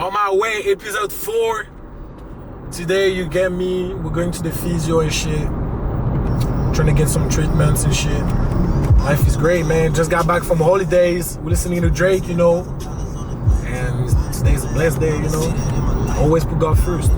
On my way, episode 4. Today you get me, we're going to the physio and shit. Trying to get some treatments and shit. Life is great, man. Just got back from holidays. We're listening to Drake, you know. And today's a blessed day, you know. Always put God first.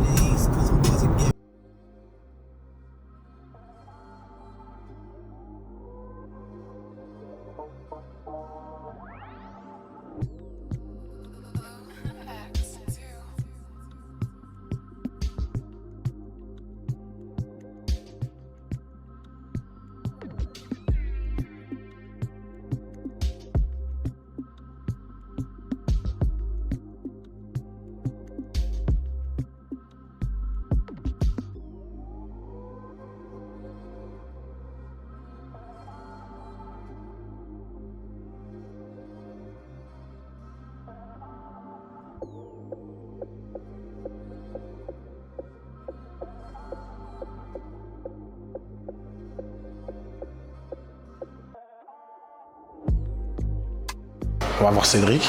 On va voir Cédric.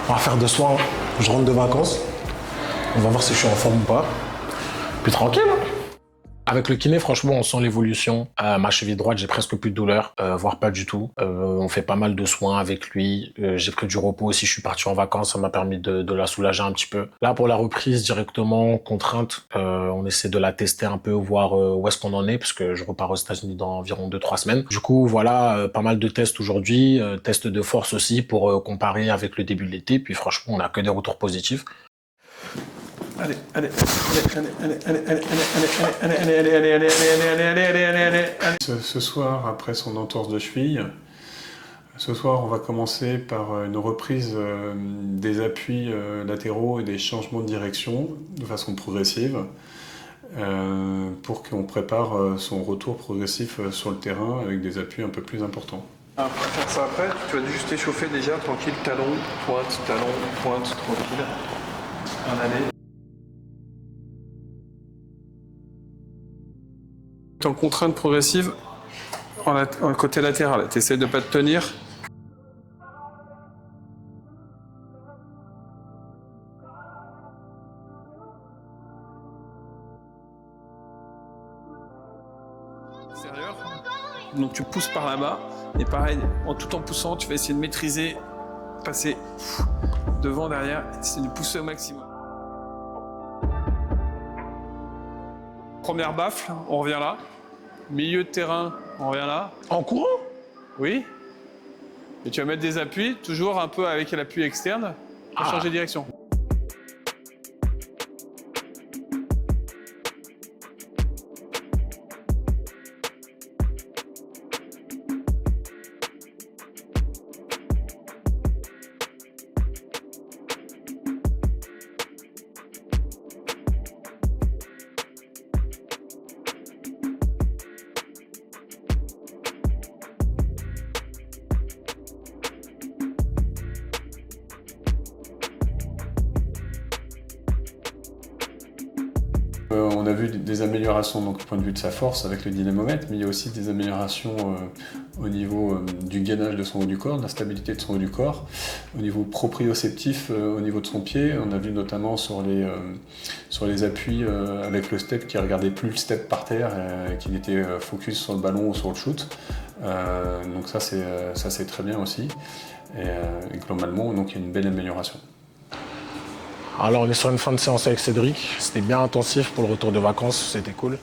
On va faire 2 soins. Je rentre de vacances. On va voir si je suis en forme ou pas. Puis tranquille. Avec le kiné, franchement, on sent l'évolution. Ma cheville droite, j'ai presque plus de douleur, voire pas du tout. On fait pas mal de soins avec lui. J'ai pris du repos aussi. Je suis parti en vacances. Ça m'a permis de la soulager un petit peu. Là, pour la reprise, directement, contrainte, on essaie de la tester un peu, voir où est-ce qu'on en est, parce que je repars aux États-Unis dans environ 2-3 semaines. Du coup, voilà, pas mal de tests aujourd'hui. Tests de force aussi pour comparer avec le début de l'été. Puis franchement, on a que des retours positifs. Allez. Ce soir, après son entorse de cheville, ce soir, on va commencer par une reprise des appuis latéraux et des changements de direction de façon progressive pour qu'on prépare son retour progressif sur le terrain avec des appuis un peu plus importants. Après faire ça après, tu vas juste échauffer déjà, tranquille, talon, pointe, tranquille. En aller. En contrainte progressive, en côté latéral, tu essaies de ne pas te tenir. Extérieur. Donc tu pousses par là-bas, et pareil, tout en poussant, tu vas essayer de maîtriser, passer devant, derrière, essayer de pousser au maximum. Première baffle, on revient là. Milieu de terrain, on revient là. En courant? Oui. Et tu vas mettre des appuis, toujours un peu avec l'appui externe, pour changer de direction. On a vu des améliorations donc, du point de vue de sa force avec le dynamomètre, mais il y a aussi des améliorations au niveau du gainage de son haut du corps, de la stabilité de son haut du corps, au niveau proprioceptif, au niveau de son pied. On a vu notamment sur les appuis avec le step qui ne regardait plus le step par terre, qu'il était focus sur le ballon ou sur le shoot. Donc ça c'est très bien aussi. Et globalement, donc, il y a une belle amélioration. Alors on est sur une fin de séance avec Cédric, c'était bien intensif pour le retour de vacances, c'était cool.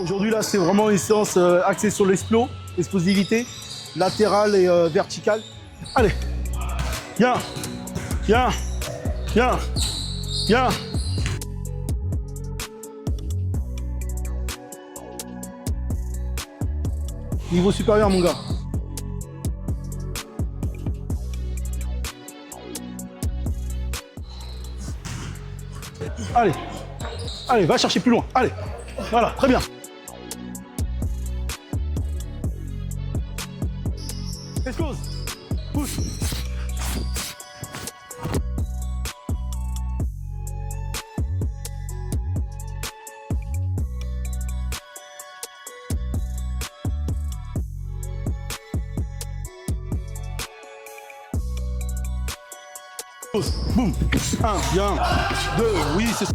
Aujourd'hui, là, c'est vraiment une séance axée sur l'explosivité, latérale et verticale. Allez, viens. Niveau supérieur, mon gars. Allez, va chercher plus loin. Allez, voilà, très bien. explose. Pousse. Boum. 1, bien. 2, oui, c'est ça.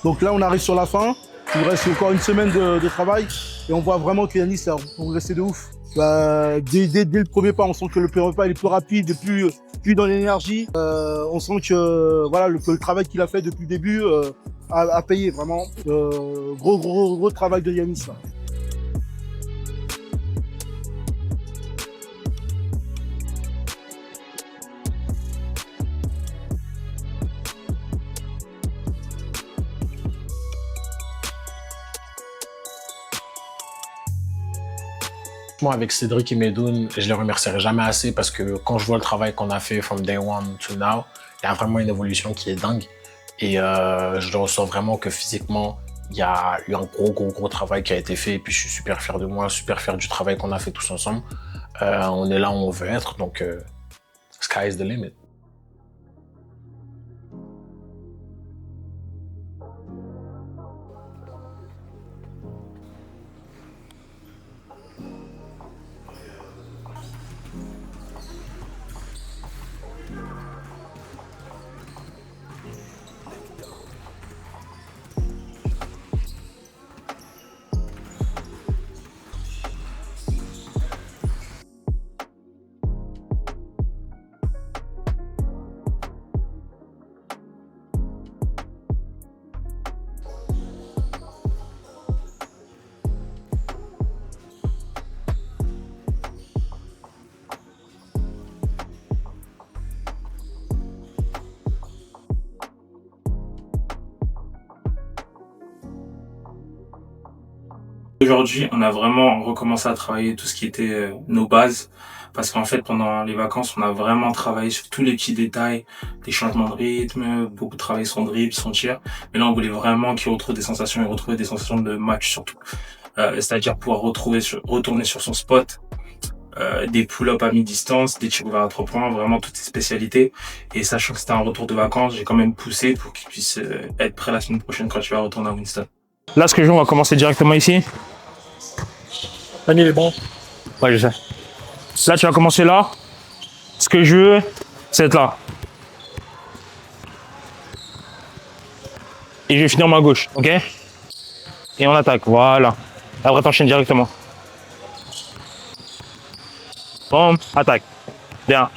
Donc là, on arrive sur la fin. Il reste encore une semaine de travail et on voit vraiment que Yanis a progressé de ouf. Dès le premier pas, on sent que le premier pas il est plus rapide, plus dans l'énergie. On sent que voilà que le travail qu'il a fait depuis le début a payé vraiment. Gros travail de Yanis là. Moi, avec Cédric et Medoun, je les remercierai jamais assez parce que quand je vois le travail qu'on a fait from day one to now, il y a vraiment une évolution qui est dingue. Et je ressens vraiment que physiquement, il y a eu un gros travail qui a été fait. Et puis je suis super fier de moi, super fier du travail qu'on a fait tous ensemble. On est là où on veut être, donc sky is the limit. Aujourd'hui, on a vraiment recommencé à travailler tout ce qui était nos bases, parce qu'en fait, pendant les vacances, on a vraiment travaillé sur tous les petits détails, des changements de rythme, beaucoup travaillé son dribble, son tir. Mais là, on voulait vraiment qu'il retrouve des sensations et retrouver des sensations de match surtout. C'est-à-dire pouvoir retourner sur son spot, des pull-ups à mi-distance, des tirs ouverts à 3 points, vraiment toutes ces spécialités. Et sachant que c'était un retour de vacances, j'ai quand même poussé pour qu'il puisse être prêt la semaine prochaine quand tu vas retourner à Winston. Là, ce que je veux, on va commencer directement ici. Daniel est bon. Ouais, je sais. Là, tu vas commencer là. Ce que je veux, c'est être là. Et je vais finir ma gauche, ok? Et on attaque, voilà. Après, t'enchaînes directement. Bon, attaque. Bien.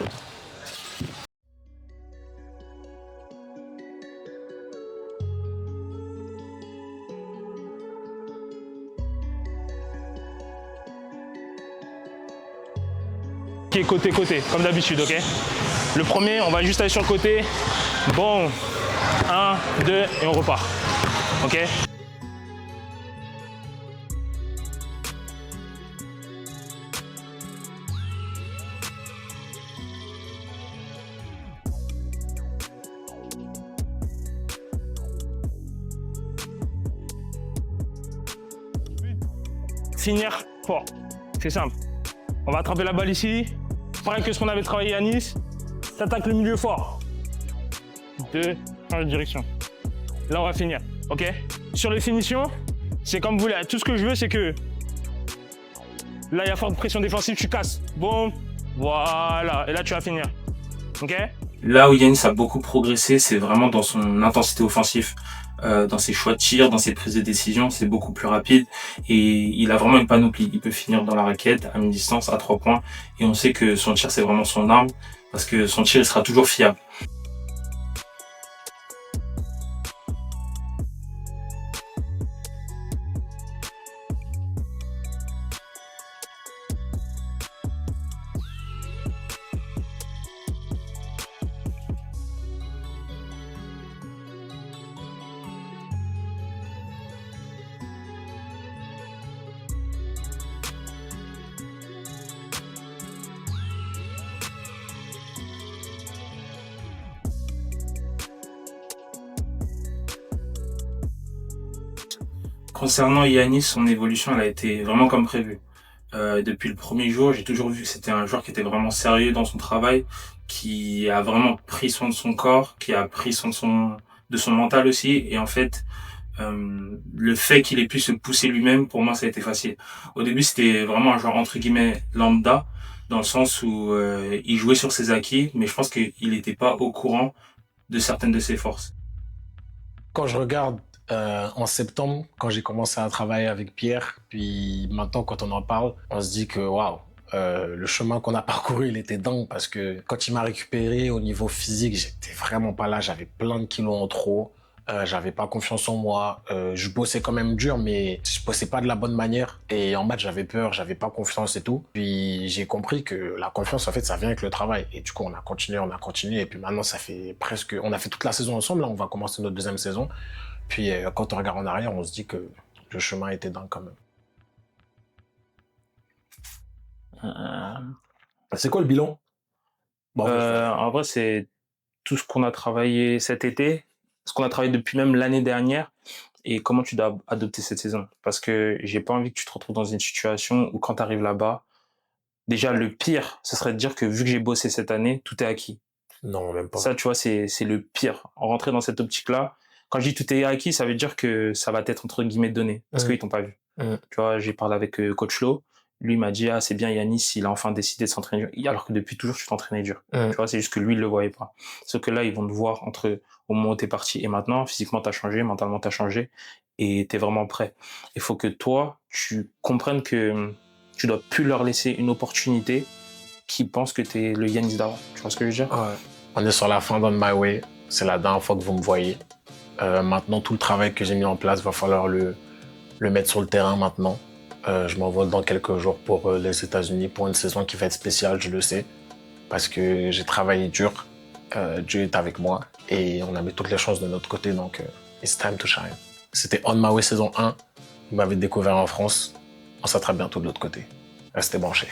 Ok, côté, comme d'habitude, ok? Le premier, on va juste aller sur le côté. Bon, 1, 2, et on repart. Ok? Finir fort, c'est simple. On va attraper la balle ici. Pareil que ce qu'on avait travaillé à Nice. T'attaques le milieu fort. 2, change de direction. Là, on va finir, ok? Sur les finitions, c'est comme vous voulez. Tout ce que je veux, c'est que là, il y a forte pression défensive, tu casses. Bon, voilà. Et là, tu vas finir, ok? Là où Yanis a beaucoup progressé, c'est vraiment dans son intensité offensive. Dans ses choix de tir, dans ses prises de décision, c'est beaucoup plus rapide et il a vraiment une panoplie. Il peut finir dans la raquette, à mi-distance, à 3 points et on sait que son tir c'est vraiment son arme parce que son tir il sera toujours fiable. Concernant Yanis, son évolution, elle a été vraiment comme prévu. Depuis le premier jour, j'ai toujours vu que c'était un joueur qui était vraiment sérieux dans son travail, qui a vraiment pris soin de son corps, qui a pris soin de son mental aussi. Et en fait, le fait qu'il ait pu se pousser lui-même, pour moi, ça a été facile. Au début, c'était vraiment un joueur entre guillemets lambda, dans le sens où il jouait sur ses acquis, mais je pense qu'il n'était pas au courant de certaines de ses forces. Quand je regarde en septembre, quand j'ai commencé à travailler avec Pierre, puis maintenant quand on en parle, on se dit que waouh, le chemin qu'on a parcouru, il était dingue parce que quand il m'a récupéré au niveau physique, j'étais vraiment pas là, j'avais plein de kilos en trop. J'avais pas confiance en moi, je bossais quand même dur mais je bossais pas de la bonne manière et en match j'avais peur, j'avais pas confiance et tout. Puis j'ai compris que la confiance en fait ça vient avec le travail et du coup on a continué et puis maintenant ça fait presque, on a fait toute la saison ensemble, là on va commencer notre deuxième saison. Puis quand on regarde en arrière on se dit que le chemin était dingue quand même. C'est quoi le bilan? Bon, En vrai, c'est tout ce qu'on a travaillé cet été, ce qu'on a travaillé depuis même l'année dernière, et comment tu dois adopter cette saison. Parce que j'ai pas envie que tu te retrouves dans une situation où quand tu arrives là-bas, déjà le pire, ce serait de dire que vu que j'ai bossé cette année, tout est acquis. non, même pas. Ça, tu vois, c'est le pire. En rentrer dans cette optique-là, quand je dis tout est acquis, ça veut dire que ça va être entre guillemets donné, parce qu'ils t'ont pas vu. Tu vois, j'ai parlé avec Coach Lo. Lui, il m'a dit, ah, c'est bien, Yanis, il a enfin décidé de s'entraîner dur. Alors que depuis toujours, tu t'entraînais dur. Tu vois, c'est juste que lui, il le voyait pas. Sauf que là, ils vont te voir entre au moment où t'es parti et maintenant, physiquement, t'as changé, mentalement, t'as changé et t'es vraiment prêt. Il faut que toi, tu comprennes que tu dois plus leur laisser une opportunité qui pense que t'es le Yanis d'avant. Tu vois ce que je veux dire? Ouais. On est sur la fin d'On My Way. C'est la dernière fois que vous me voyez. Maintenant, tout le travail que j'ai mis en place, va falloir le mettre sur le terrain maintenant. Je m'envole dans quelques jours pour les États-Unis pour une saison qui va être spéciale, je le sais, parce que j'ai travaillé dur. Dieu est avec moi et on a mis toutes les chances de notre côté, donc it's time to shine. C'était On My Way saison 1. Vous m'avez découvert en France. On s'attrape bientôt de l'autre côté. Restez branchés.